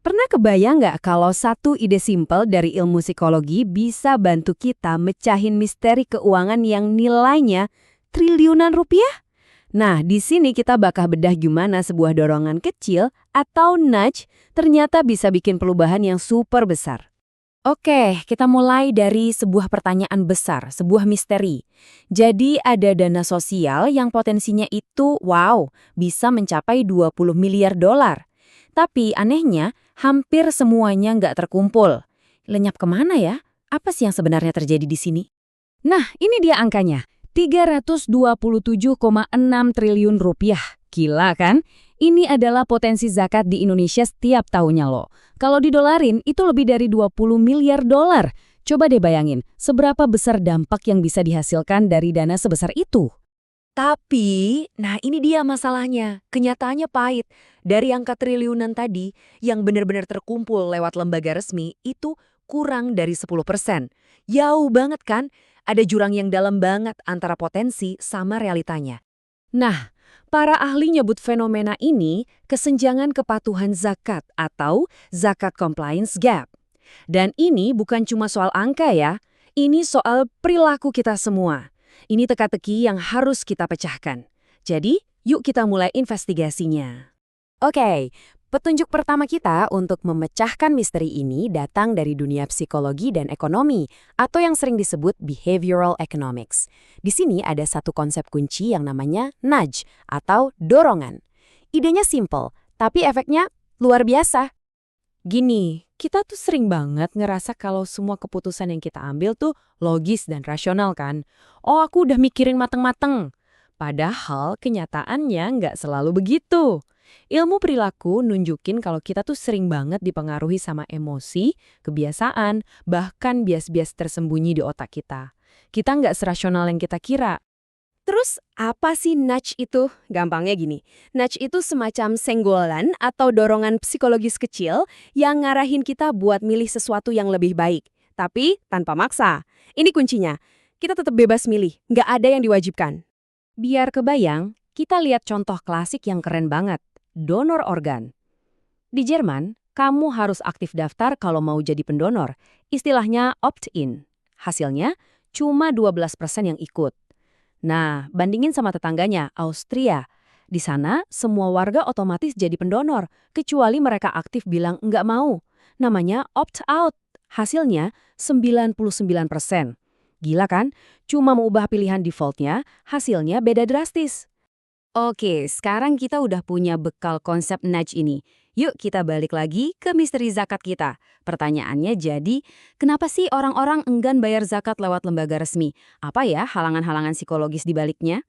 Pernah kebayang nggak kalau satu ide simpel dari ilmu psikologi bisa bantu kita mecahin misteri keuangan yang nilainya triliunan rupiah? Nah, di sini kita bakal bedah gimana sebuah dorongan kecil atau nudge ternyata bisa bikin perubahan yang super besar. Oke, kita mulai dari sebuah pertanyaan besar, sebuah misteri. Jadi ada dana sosial yang potensinya itu, wow, bisa mencapai 20 miliar dolar. Tapi anehnya, hampir semuanya nggak terkumpul. Lenyap kemana ya? Apa sih yang sebenarnya terjadi di sini? Nah, ini dia angkanya. 327,6 triliun rupiah. Gila kan? Ini adalah potensi zakat di Indonesia setiap tahunnya loh. Kalau didolarin, itu lebih dari 20 miliar dolar. Coba deh bayangin, seberapa besar dampak yang bisa dihasilkan dari dana sebesar itu? Tapi, nah ini dia masalahnya. Kenyataannya pahit. Dari angka triliunan tadi, yang benar-benar terkumpul lewat lembaga resmi, itu kurang dari 10%. Jauh banget kan? Ada jurang yang dalam banget antara potensi sama realitanya. Nah, para ahli nyebut fenomena ini kesenjangan kepatuhan zakat atau zakat compliance gap. Dan ini bukan cuma soal angka ya, ini soal perilaku kita semua. Ini teka-teki yang harus kita pecahkan. Jadi, yuk kita mulai investigasinya. Oke, petunjuk pertama kita untuk memecahkan misteri ini datang dari dunia psikologi dan ekonomi, atau yang sering disebut behavioral economics. Di sini ada satu konsep kunci yang namanya nudge, atau dorongan. Idenya simple, tapi efeknya luar biasa. Gini, kita tuh sering banget ngerasa kalau semua keputusan yang kita ambil tuh logis dan rasional kan. Oh, aku udah mikirin mateng-mateng. Padahal kenyataannya nggak selalu begitu. Ilmu perilaku nunjukin kalau kita tuh sering banget dipengaruhi sama emosi, kebiasaan, bahkan bias-bias tersembunyi di otak kita. Kita nggak serasional yang kita kira. Terus apa sih nudge itu? Gampangnya gini, nudge itu semacam senggolan atau dorongan psikologis kecil yang ngarahin kita buat milih sesuatu yang lebih baik. Tapi tanpa maksa. Ini kuncinya, kita tetap bebas milih, nggak ada yang diwajibkan. Biar kebayang, kita lihat contoh klasik yang keren banget, donor organ. Di Jerman, kamu harus aktif daftar kalau mau jadi pendonor, istilahnya opt-in. Hasilnya, cuma 12% yang ikut. Nah, bandingin sama tetangganya, Austria. Di sana, semua warga otomatis jadi pendonor, kecuali mereka aktif bilang nggak mau. Namanya opt-out. Hasilnya 99%. Gila kan? Cuma mengubah pilihan defaultnya, hasilnya beda drastis. Oke, sekarang kita udah punya bekal konsep nudge ini. Yuk kita balik lagi ke misteri zakat kita. Pertanyaannya jadi, kenapa sih orang-orang enggan bayar zakat lewat lembaga resmi? Apa ya halangan-halangan psikologis di baliknya?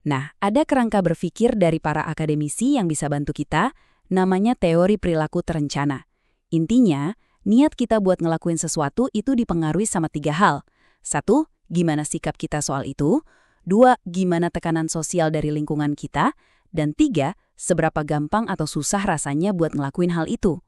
Nah, ada kerangka berpikir dari para akademisi yang bisa bantu kita, namanya teori perilaku terencana. Intinya, niat kita buat ngelakuin sesuatu itu dipengaruhi sama 3 hal. 1, gimana sikap kita soal itu. 2, gimana tekanan sosial dari lingkungan kita. Dan 3, seberapa gampang atau susah rasanya buat ngelakuin hal itu.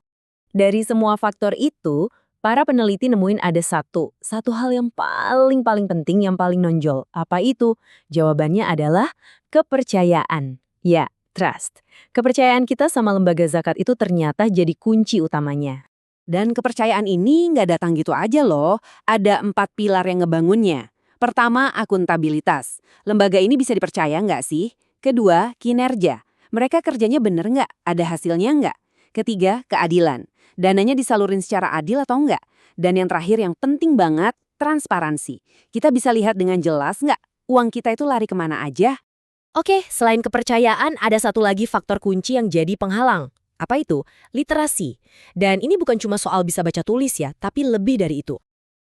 Dari semua faktor itu, para peneliti nemuin ada satu hal yang paling penting, yang paling nonjol. Apa itu? Jawabannya adalah kepercayaan. Ya, trust. Kepercayaan kita sama lembaga zakat itu ternyata jadi kunci utamanya. Dan kepercayaan ini nggak datang gitu aja loh. Ada 4 pilar yang ngebangunnya. Pertama, akuntabilitas. Lembaga ini bisa dipercaya nggak sih? Kedua, kinerja. Mereka kerjanya bener nggak? Ada hasilnya nggak? Ketiga, keadilan. Dananya disalurin secara adil atau nggak? Dan yang terakhir yang penting banget, transparansi. Kita bisa lihat dengan jelas nggak uang kita itu lari kemana aja? Oke, selain kepercayaan, ada satu lagi faktor kunci yang jadi penghalang. Apa itu? Literasi. Dan ini bukan cuma soal bisa baca tulis ya, tapi lebih dari itu.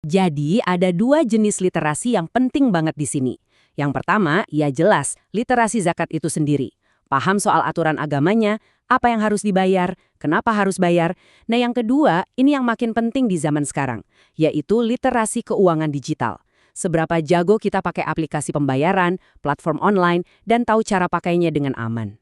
Jadi, ada 2 jenis literasi yang penting banget di sini. Yang pertama, ya jelas, literasi zakat itu sendiri. Paham soal aturan agamanya, apa yang harus dibayar, kenapa harus bayar. Nah, yang kedua, ini yang makin penting di zaman sekarang, yaitu literasi keuangan digital. Seberapa jago kita pakai aplikasi pembayaran, platform online, dan tahu cara pakainya dengan aman.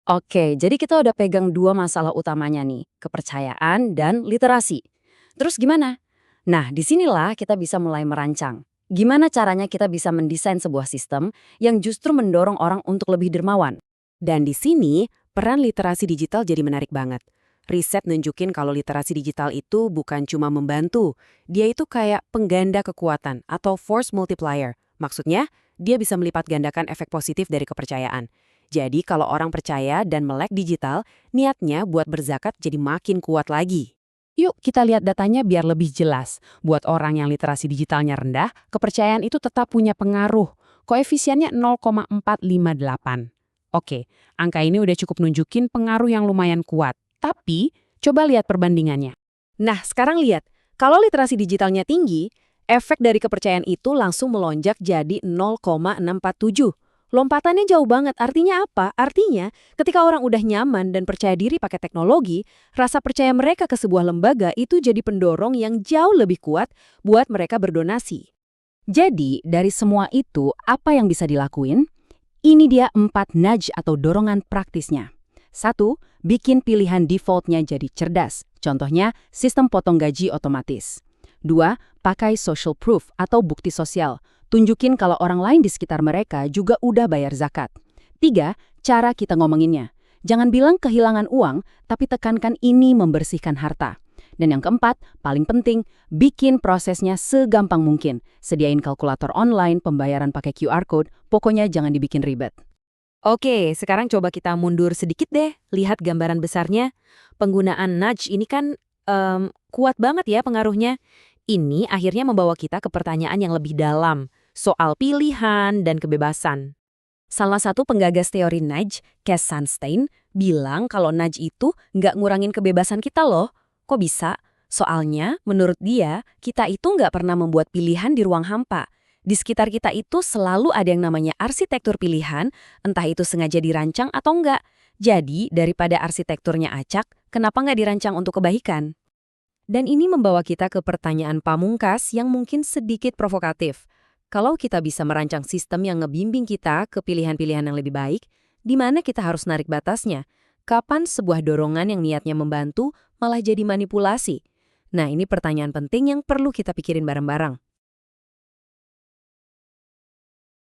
Oke, jadi kita udah pegang 2 masalah utamanya nih, kepercayaan dan literasi. Terus gimana? Nah, disinilah kita bisa mulai merancang. Gimana caranya kita bisa mendesain sebuah sistem yang justru mendorong orang untuk lebih dermawan? Dan di sini, peran literasi digital jadi menarik banget. Riset nunjukin kalau literasi digital itu bukan cuma membantu, dia itu kayak pengganda kekuatan atau force multiplier. Maksudnya, dia bisa melipat gandakan efek positif dari kepercayaan. Jadi kalau orang percaya dan melek digital, niatnya buat berzakat jadi makin kuat lagi. Yuk kita lihat datanya biar lebih jelas. Buat orang yang literasi digitalnya rendah, kepercayaan itu tetap punya pengaruh. Koefisiennya 0,458. Oke, angka ini udah cukup nunjukin pengaruh yang lumayan kuat. Tapi, coba lihat perbandingannya. Nah, sekarang lihat. Kalau literasi digitalnya tinggi, efek dari kepercayaan itu langsung melonjak jadi 0,647. Lompatannya jauh banget. Artinya apa? Artinya, ketika orang udah nyaman dan percaya diri pakai teknologi, rasa percaya mereka ke sebuah lembaga itu jadi pendorong yang jauh lebih kuat buat mereka berdonasi. Jadi, dari semua itu, apa yang bisa dilakuin? Ini dia 4 nudge atau dorongan praktisnya. 1. Bikin pilihan defaultnya jadi cerdas. Contohnya, sistem potong gaji otomatis. 2. Pakai social proof atau bukti sosial. Tunjukin kalau orang lain di sekitar mereka juga udah bayar zakat. 3. Cara kita ngomonginnya. Jangan bilang kehilangan uang, tapi tekankan ini membersihkan harta. Dan yang keempat, paling penting, bikin prosesnya segampang mungkin. Sediain kalkulator online, pembayaran pakai QR code, pokoknya jangan dibikin ribet. Oke, sekarang coba kita mundur sedikit deh, lihat gambaran besarnya. Penggunaan nudge ini kan kuat banget ya pengaruhnya. Ini akhirnya membawa kita ke pertanyaan yang lebih dalam, soal pilihan dan kebebasan. Salah satu penggagas teori nudge, Cass Sunstein, bilang kalau nudge itu nggak ngurangin kebebasan kita loh. Kok bisa? Soalnya, menurut dia, kita itu nggak pernah membuat pilihan di ruang hampa. Di sekitar kita itu selalu ada yang namanya arsitektur pilihan, entah itu sengaja dirancang atau enggak. Jadi, daripada arsitekturnya acak, kenapa nggak dirancang untuk kebaikan? Dan ini membawa kita ke pertanyaan pamungkas yang mungkin sedikit provokatif. Kalau kita bisa merancang sistem yang ngebimbing kita ke pilihan-pilihan yang lebih baik, di mana kita harus narik batasnya? Kapan sebuah dorongan yang niatnya membantu malah jadi manipulasi? Nah, ini pertanyaan penting yang perlu kita pikirin bareng-bareng.